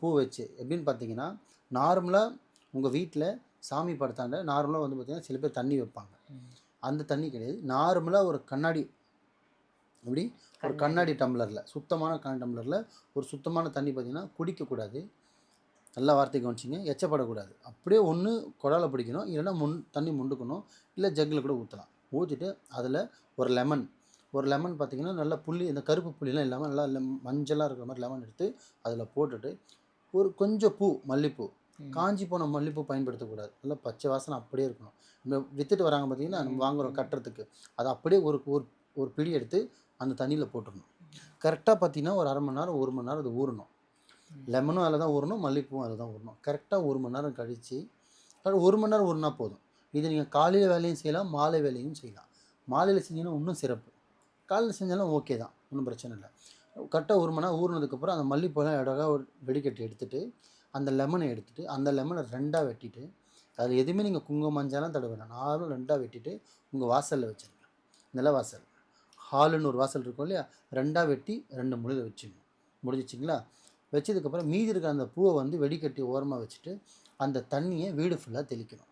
பூ வச்சு எப்படின்னு பார்த்தீங்கன்னா, நார்மலாக உங்கள் வீட்டில் சாமி படத்தாண்ட நார்மலாக வந்து பார்த்தீங்கன்னா, சில பேர் தண்ணி வைப்பாங்க. அந்த தண்ணி கிடையாது. நார்மலாக ஒரு கண்ணாடி எப்படி ஒரு கண்ணாடி டம்ளரில் சுத்தமான டம்ளரில் ஒரு சுத்தமான தண்ணி பார்த்தீங்கன்னா, குடிக்கக்கூடாது. நல்ல வார்த்தை கவனிச்சிங்க. எச்சப்படக்கூடாது. அப்படியே ஒன்று குழால பிடிக்கணும், இல்லைன்னா தண்ணி மொண்டுக்கணும், இல்லை ஜக்கில் கூட ஊற்றலாம். ஊற்றிட்டு அதில் ஒரு லெமன் பார்த்தீங்கன்னா, நல்லா புள்ளி இந்த கருப்பு புள்ளிலாம் இல்லாமல் நல்லா மஞ்சளாக இருக்கிற மாதிரி லெமன் எடுத்து அதில் போட்டுட்டு, ஒரு கொஞ்சம் மல்லிப்பூ காஞ்சி போன மல்லிப்பூ பயன்படுத்தக்கூடாது. நல்லா பச்சை வாசனை அப்படியே இருக்கணும். இந்த வித்துட்டு வராங்க பார்த்தீங்கன்னா, நம்ம வாங்குகிறோம் கட்டுறதுக்கு, அதை அப்படியே ஒரு ஒரு ஒரு பிடி எடுத்து அந்த தண்ணியில் போட்டுடணும். கரெக்டாக பார்த்தீங்கன்னா, ஒரு 1/2 மணி நேரம் 1 மணி நேரம் அது ஊறணும். லெமனும் அதில் தான் ஊறணும், மல்லிப்பூவும் அதில் தான் ஊறணும். கரெக்டாக 1 மணி நேரம் கழித்து, 1 மணி நேரம் ஊறினா போதும். இது நீங்கள் காலையில் வேலையும் செய்யலாம், மாலை வேலையும் செய்யலாம். மாலையில் செஞ்சீங்கன்னா இன்னும் சிறப்பு. காலையில் செஞ்சாலும் ஓகே தான், ஒன்றும் பிரச்சனை இல்லை. கரெக்டாக 1 மணி நேரம் ஊறினதுக்கப்புறம் அந்த மல்லிப்பூலாம் அழகாக ஒரு வெடிக்கட்டி எடுத்துகிட்டு, அந்த லெமனை எடுத்துகிட்டு, அந்த லெமனை 2ஆக வெட்டிட்டு, அதில் எதுவுமே நீங்கள் குங்குமம் மஞ்சள்லாம் தடவ வேணாம். நார்மல் 2ஆக வெட்டிட்டு உங்கள் வாசலில் வச்சுருங்க. நிலவாசல் ஹாலுன்னு ஒரு வாசல் இருக்கும் இல்லையா, 2ஆக வெட்டி 2 முழுத வச்சுக்கணும். முடிஞ்சிச்சிங்களா? வச்சதுக்கப்புறம் மீதி இருக்கிற அந்த பூவை வந்து வெடிக்கட்டி ஓரமாக வச்சுட்டு, அந்த தண்ணியை வீடு ஃபுல்லாக தெளிக்கணும்.